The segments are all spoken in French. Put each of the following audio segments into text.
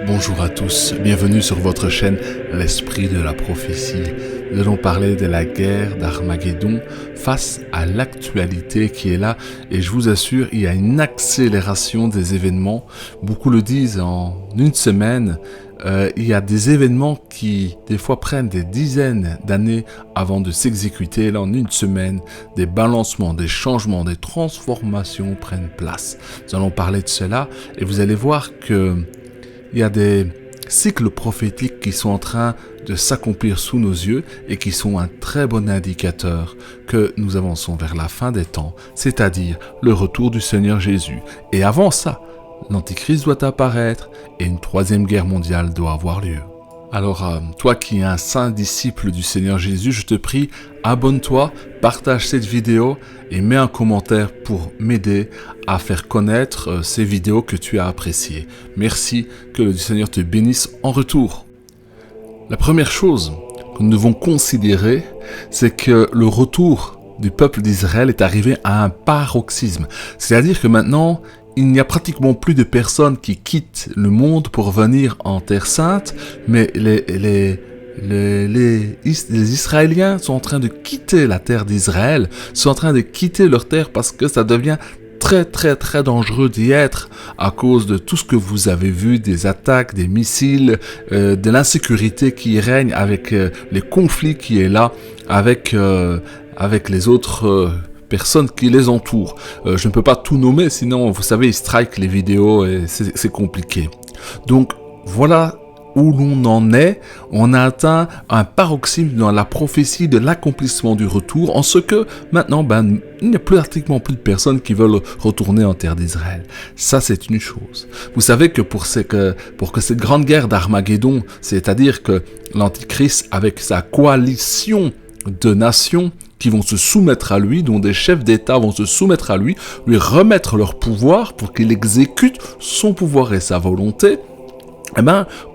Bonjour à tous, bienvenue sur votre chaîne L'Esprit de la Prophétie. Nous allons parler de la guerre d'Armageddon face à l'actualité qui est là et je vous assure, il y a une accélération des événements. Beaucoup le disent, en une semaine, il y a des événements qui des fois prennent des dizaines d'années avant de s'exécuter. Là, en une semaine, des balancements, des changements, des transformations prennent place. Nous allons parler de cela et vous allez voir que il y a des cycles prophétiques qui sont en train de s'accomplir sous nos yeux et qui sont un très bon indicateur que nous avançons vers la fin des temps, c'est-à-dire le retour du Seigneur Jésus. Et avant ça, l'Antichrist doit apparaître et une troisième guerre mondiale doit avoir lieu. Alors, toi qui es un saint disciple du Seigneur Jésus, je te prie, abonne-toi, partage cette vidéo et mets un commentaire pour m'aider à faire connaître ces vidéos que tu as appréciées. Merci, que le Seigneur te bénisse en retour. La première chose que nous devons considérer, c'est que le retour du peuple d'Israël est arrivé à un paroxysme. C'est-à-dire que maintenant, il n'y a pratiquement plus de personnes qui quittent le monde pour venir en Terre Sainte, mais les Israéliens sont en train de quitter la terre d'Israël, sont en train de quitter leur terre parce que ça devient très dangereux d'y être à cause de tout ce que vous avez vu, des attaques, des missiles, de l'insécurité qui règne avec les conflits qui est là, avec les autres personnes qui les entourent. Je ne peux pas tout nommer, sinon vous savez, ils strikent les vidéos et c'est compliqué. Donc voilà où l'on en est. On a atteint un paroxysme dans la prophétie de l'accomplissement du retour, en ce que maintenant, il n'y a pratiquement plus de personnes qui veulent retourner en terre d'Israël. Ça, c'est une chose. Vous savez que pour que cette grande guerre d'Armageddon, c'est-à-dire que l'Antichrist, avec sa coalition de nations qui vont se soumettre à lui, dont des chefs d'État vont se soumettre à lui remettre leur pouvoir pour qu'il exécute son pouvoir et sa volonté,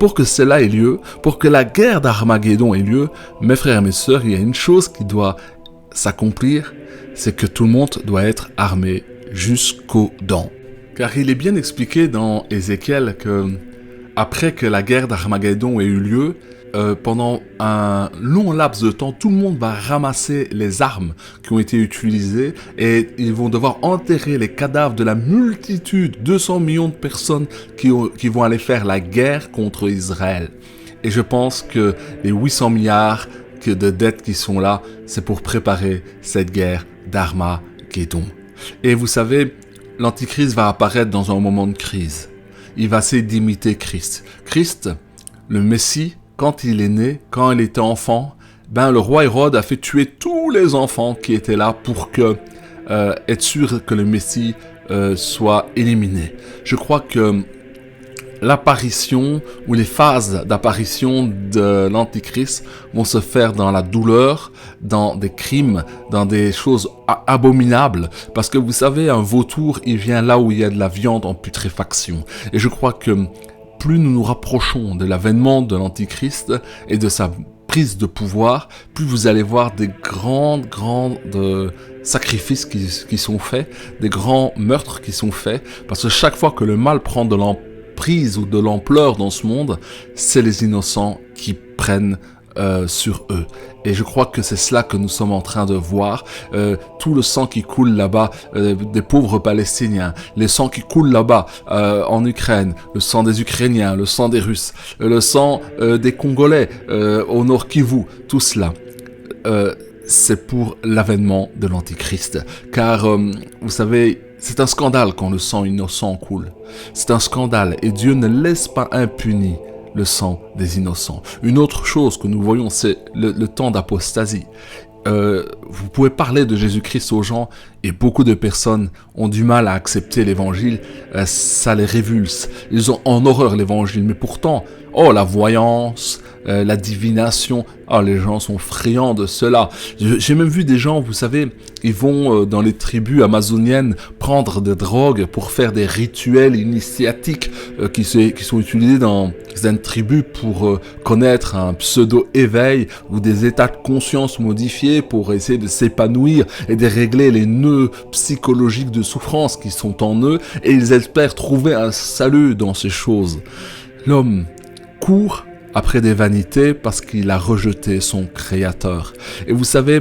pour que cela ait lieu, pour que la guerre d'Armageddon ait lieu, mes frères et mes sœurs, il y a une chose qui doit s'accomplir, c'est que tout le monde doit être armé jusqu'aux dents. Car il est bien expliqué dans Ézéchiel que, après que la guerre d'Armageddon ait eu lieu, pendant un long laps de temps, tout le monde va ramasser les armes qui ont été utilisées et ils vont devoir enterrer les cadavres de la multitude, 200 millions de personnes qui vont aller faire la guerre contre Israël. Et je pense que les 800 milliards de dettes qui sont là, c'est pour préparer cette guerre d'Armageddon. Et vous savez, l'Antichrist va apparaître dans un moment de crise. Il va essayer d'imiter Christ. Christ, le Messie, quand il est né, quand il était enfant, le roi Hérode a fait tuer tous les enfants qui étaient là pour être sûr que le Messie soit éliminé. Je crois que l'apparition ou les phases d'apparition de l'Antichrist vont se faire dans la douleur, dans des crimes, dans des choses abominables. Parce que vous savez, un vautour, il vient là où il y a de la viande en putréfaction. Et je crois que plus nous nous rapprochons de l'avènement de l'Antichrist et de sa prise de pouvoir, plus vous allez voir des grands sacrifices qui sont faits, des grands meurtres qui sont faits, parce que chaque fois que le mal prend de l'emprise ou de l'ampleur dans ce monde, c'est les innocents qui prennent sur eux. Et je crois que c'est cela que nous sommes en train de voir. Tout le sang qui coule là-bas des pauvres Palestiniens, les sangs qui coulent là-bas en Ukraine, le sang des Ukrainiens, le sang des Russes, le sang des Congolais au Nord Kivu, tout cela. C'est pour l'avènement de l'Antichrist. Car, vous savez, c'est un scandale quand le sang innocent coule. C'est un scandale et Dieu ne laisse pas impuni le sang des innocents. Une autre chose que nous voyons, c'est le temps d'apostasie. Vous pouvez parler de Jésus-Christ aux gens et beaucoup de personnes ont du mal à accepter l'évangile, ça les révulse. Ils ont en horreur l'évangile, mais pourtant, la voyance, la divination, les gens sont friands de cela. J'ai même vu des gens, vous savez, ils vont dans les tribus amazoniennes prendre des drogues pour faire des rituels initiatiques qui sont utilisés dans certaines tribus pour connaître un pseudo-éveil ou des états de conscience modifiés pour essayer de s'épanouir et de régler les nœuds psychologiques de souffrance qui sont en eux, et ils espèrent trouver un salut dans ces choses. L'homme court après des vanités parce qu'il a rejeté son Créateur. Et vous savez,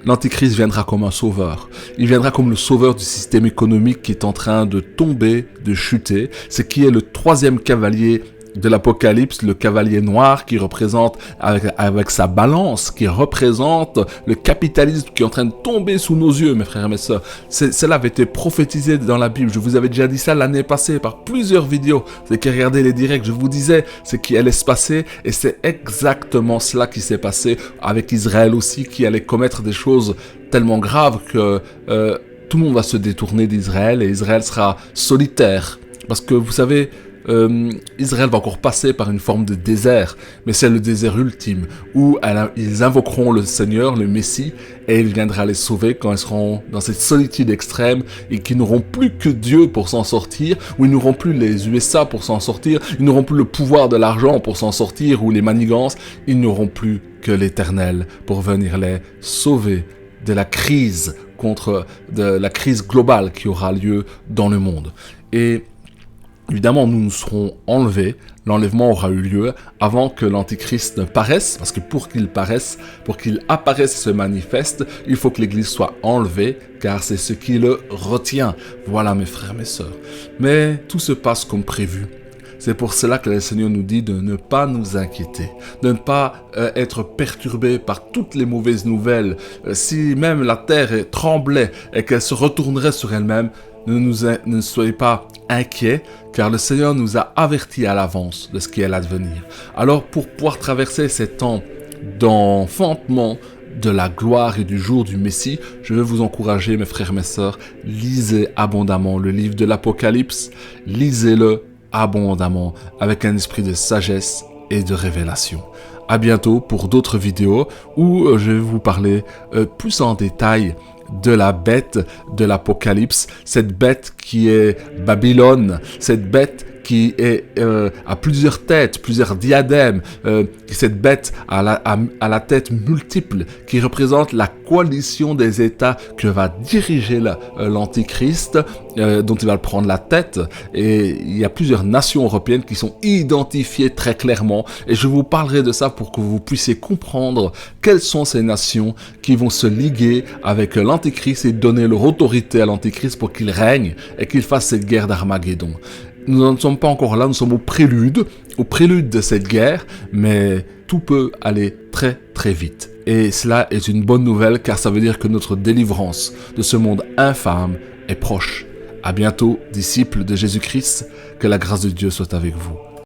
l'Antichrist viendra comme un sauveur. Il viendra comme le sauveur du système économique qui est en train de tomber, de chuter. C'est qui est le troisième cavalier de l'Apocalypse, le cavalier noir qui représente avec sa balance, qui représente le capitalisme qui est en train de tomber sous nos yeux, mes frères et mes sœurs. Cela avait été prophétisé dans la Bible. Je vous avais déjà dit ça l'année passée par plusieurs vidéos. Vous qui regardez les directs, je vous disais ce qui allait se passer et c'est exactement cela qui s'est passé avec Israël aussi, qui allait commettre des choses tellement graves que tout le monde va se détourner d'Israël et Israël sera solitaire. Parce que vous savez, Israël va encore passer par une forme de désert, mais c'est le désert ultime, où ils invoqueront le Seigneur, le Messie, et il viendra les sauver quand ils seront dans cette solitude extrême, et qu'ils n'auront plus que Dieu pour s'en sortir, où ils n'auront plus les USA pour s'en sortir, ils n'auront plus le pouvoir de l'argent pour s'en sortir, ou les manigances, ils n'auront plus que l'Éternel pour venir les sauver de la crise de la crise globale qui aura lieu dans le monde. Et évidemment, nous nous serons enlevés, l'enlèvement aura eu lieu avant que l'Antichrist ne paraisse, parce que pour qu'il apparaisse et se manifeste, il faut que l'Église soit enlevée, car c'est ce qui le retient. Voilà mes frères, mes sœurs. Mais tout se passe comme prévu. C'est pour cela que le Seigneur nous dit de ne pas nous inquiéter, de ne pas être perturbé par toutes les mauvaises nouvelles. Si même la terre tremblait et qu'elle se retournerait sur elle-même, ne soyez pas inquiets, car le Seigneur nous a avertis à l'avance de ce qui est à venir. Alors, pour pouvoir traverser ces temps d'enfantement de la gloire et du jour du Messie, je veux vous encourager, mes frères et mes sœurs, lisez abondamment le livre de l'Apocalypse, lisez-le abondamment, avec un esprit de sagesse et de révélation. À bientôt pour d'autres vidéos où je vais vous parler plus en détail de la bête de l'Apocalypse, cette bête qui est Babylone, cette bête qui est à plusieurs têtes, plusieurs diadèmes, cette bête à la tête multiple, qui représente la coalition des États que va diriger l'Antichrist, dont il va prendre la tête. Et il y a plusieurs nations européennes qui sont identifiées très clairement, et je vous parlerai de ça pour que vous puissiez comprendre quelles sont ces nations qui vont se liguer avec l'Antichrist et donner leur autorité à l'Antichrist pour qu'il règne et qu'il fasse cette guerre d'Armageddon. Nous n'en sommes pas encore là, nous sommes au prélude de cette guerre, mais tout peut aller très très vite. Et cela est une bonne nouvelle car ça veut dire que notre délivrance de ce monde infâme est proche. À bientôt, disciples de Jésus-Christ, que la grâce de Dieu soit avec vous.